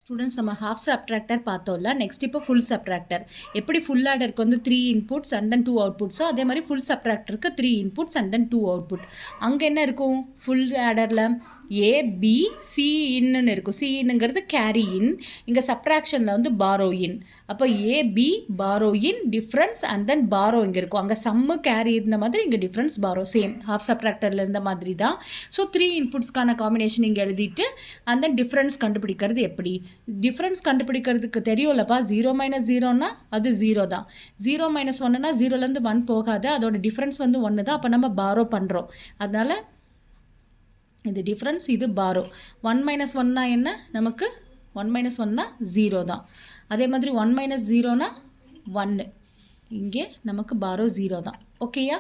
Students நம்ம half subtractor பார்த்தோம்ல. Next இப்போ ஃபுல் சப்ட்ராக்டர். எப்படி ஃபுல் ஆடருக்கு வந்து 3 இன்புட்ஸ் அண்ட் தென் 2 அவுட்புட்ஸோ அதே மாதிரி ஃபுல் சப்ட்ராக்டருக்கு 3 இன்புட்ஸ் அண்ட் தென் 2 அவுட்புட். அங்கே என்ன இருக்கும் ஃபுல் ஆடரில் ஏ பி சி இன்னு இருக்கும். சி இன்னுங்கிறது கேரி இன். இங்கே சப்ட்ராக்ஷனில் வந்து பாரோ இன். அப்போ A B borrow in difference and then borrow இங்கே இருக்கும். அங்கே சம்மு கேரி இருந்த மாதிரி இங்கே டிஃப்ரென்ஸ் பாரோ சேம் ஹாஃப் சப்ட்ராக்டரில் இருந்த மாதிரி தான். ஸோ 3 இன்புட்ஸ்க்கான காம்பினேஷன் இங்கே எழுதிட்டு அண்ட் தென் டிஃப்ரென்ஸ் கண்டுபிடிக்கிறது எப்படி? டிஃப்ரென்ஸ் கண்டுபிடிக்கிறதுக்கு தெரியும்லப்பா. 0 - 0னா அது 0 தான். 0 - 1னா 0லேருந்து 1 போகாது. அதோட டிஃப்ரென்ஸ் வந்து 1 தான். அப்போ நம்ம பாரோ பண்ணுறோம். அதனால் இது டிஃப்ரென்ஸ், இது பாரோ. 1 - 1னா என்ன? நமக்கு 1 - 1னா 0 தான். அதே மாதிரி 1 - 0னா 1. இங்கே நமக்கு பாரோ 0 தான். ஓகேயா?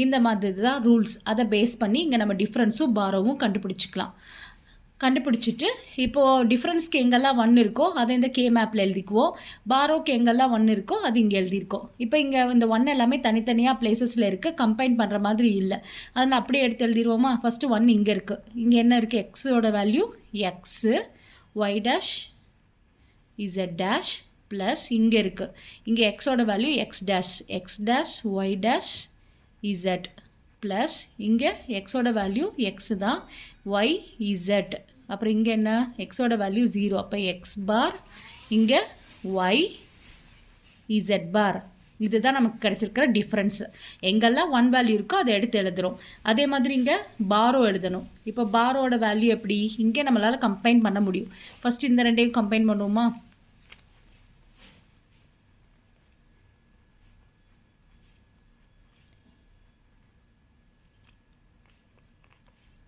இந்த மாதிரி தான் ரூல்ஸ். அதை பேஸ் பண்ணி இங்கே நம்ம டிஃப்ரென்ஸும் பாரோவும் கண்டுபிடிச்சிட்டு இப்போது டிஃப்ரென்ஸ்க்கு எங்கெல்லாம் 1 இருக்கோ அதை இந்த கே மேப்பில் எழுதிக்குவோம். பாரோக்கு எங்கெல்லாம் 1 இருக்கோ அது இங்கே எழுதியிருக்கோம். இப்போ இங்கே இந்த 1 எல்லாமே தனித்தனியாக பிளேசஸில் இருக்குது. கம்பைன் பண்ணுற மாதிரி இல்லை. அதை நான் அப்படியே எடுத்து எழுதிடுவோமா? ஃபஸ்ட்டு 1 இங்கே இருக்குது. இங்கே என்ன இருக்குது? எக்ஸோட value X, Y dash Z dash plus இங்கே இருக்குது. இங்கே எக்ஸோட value X dash Y dash Z plus இங்கே எக்ஸோட வேல்யூ எக்ஸு தான், ஒய் இசட். அப்புறம் இங்கே என்ன? எக்ஸோட வேல்யூ 0. அப்போ எக்ஸ் பார், இங்கே ஒய் இசட் பார். இதுதான் நமக்கு கிடச்சிருக்கிற டிஃப்ரென்ஸு. எங்கெல்லாம் 1 வேல்யூ இருக்கோ அதை எடுத்து எழுதுகிறோம். அதே மாதிரி இங்கே பாரோ எழுதணும். இப்போ பாரோட வேல்யூ எப்படி? இங்கே நம்மளால் கம்பைன் பண்ண முடியும். ஃபஸ்ட்டு இந்த ரெண்டையும் கம்பைன் பண்ணுவோமா?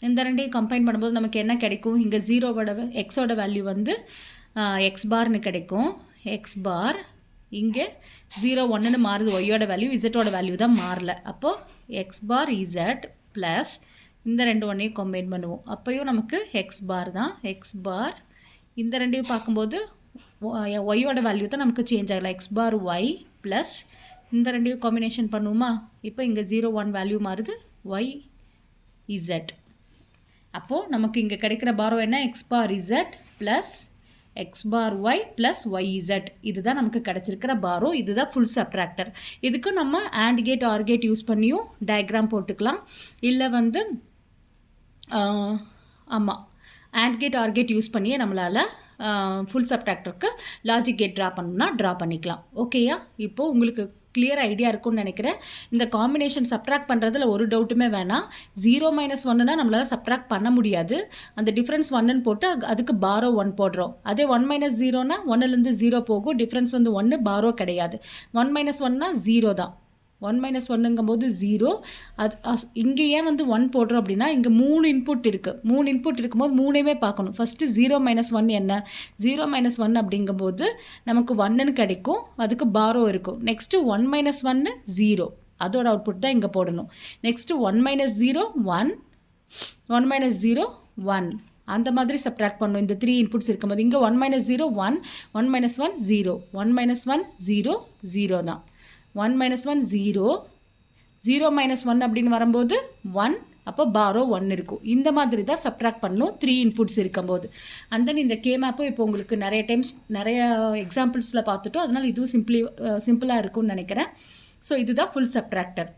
இந்த ரெண்டையும் கம்பைன் பண்ணும்போது நமக்கு என்ன கிடைக்கும்? இங்கே 0வோட எக்ஸோட வேல்யூ வந்து எக்ஸ் பார்னு கிடைக்கும். எக்ஸ் பார் இங்கே 0 1ன்னு மாறுது. ஒய்யோட வேல்யூ, இசட்டோட வேல்யூ தான் மாறல. அப்போது எக்ஸ் பார் இசட் ப்ளஸ் இந்த ரெண்டு ஒன்றையும் கம்பைன் பண்ணுவோம். அப்போயும் நமக்கு எக்ஸ் பார் தான். எக்ஸ் பார் இந்த ரெண்டையும் பார்க்கும்போது ஒய்யோட வேல்யூ தான் நமக்கு சேஞ்ச் ஆகலை. எக்ஸ் பார் ஒய் ப்ளஸ் இந்த ரெண்டையும் காம்பினேஷன் பண்ணுவோமா? இப்போ இங்கே 0 1 வேல்யூ மாறுது, ஒய் இசட். அப்போது நமக்கு இங்கே கிடைக்கிற பாரோ என்ன? X bar Z plus X bar Y plus Y Z. இதுதான் நமக்கு கிடச்சிருக்கிற பாரோ. இதுதான் ஃபுல் சப்ட்ராக்டர். இதுக்கு நம்ம and gate or gate use பண்ணியும் டயக்ராம் போட்டுக்கலாம். இல்லை வந்து ஆமாம், and gate or gate use பண்ணியே நம்மளால் ஃபுல் சப்ட்ராக்டருக்கு லாஜிக் கேட் ட்ரா பண்ணிக்கலாம். ஓகேயா? இப்போது உங்களுக்கு கிளியர் ஐடியா இருக்கும்னு நினைக்கிறேன். இந்த காம்பினேஷன் சப்ட்ராக்ட் பண்ணுறதுல ஒரு டவுட்டுமே வேணாம். 0 - 1னா நம்மளால் சப்ட்ராக்ட் பண்ண முடியாது. அந்த டிஃப்ரென்ஸ் 1ன்னு போட்டு அதுக்கு பாரோ 1 போடுறோம். அதே 1 - 0னா 1லேருந்து 0 போகும். டிஃப்ரென்ஸ் வந்து 1, பாரோ கிடையாது. 1 - 1னா 0 தான். 1 - 1ங்கும்போது 0. அது இங்கே ஏன் வந்து 1 போடுறோம் அப்படின்னா இங்கே 3 இன்புட் இருக்குது. 3 இன்புட் இருக்கும்போது 3மே பார்க்கணும். ஃபஸ்ட்டு 0 - 1 என்ன? 0 - 1 அப்படிங்கும்போது நமக்கு 1ன்னு கிடைக்கும். அதுக்கு பாரோ இருக்கும். நெக்ஸ்ட்டு 1 - 1 0. அதோட அவுட்புட் தான் இங்கே போடணும். நெக்ஸ்ட்டு 1 - 0 1, 1 - 0 1. அந்த மாதிரி சப்ட்ராக்ட் பண்ணணும். இந்த 3 இன்புட்ஸ் இருக்கும்போது இங்கே 1 - 0 1, 1 - 1 0, 1 - 1 0 0 தான். 1 - 1 0, 0 - 1 அப்படின்னு வரும்போது 1. அப்போ பாரோ 1 இருக்கும். இந்த மாதிரி தான் சப்ட்ராக்ட் பண்ணணும் 3 இன்புட்ஸ் இருக்கும்போது. அண்ட் தென் இந்த கே மேப்பும் இப்போ உங்களுக்கு நிறைய எக்ஸாம்பிள்ஸில் பார்த்துட்டோம். அதனால் இதுவும் சிம்பிளாக இருக்கும்னு நினைக்கிறேன். ஸோ இதுதான் ஃபுல் சப்ட்ராக்டர்.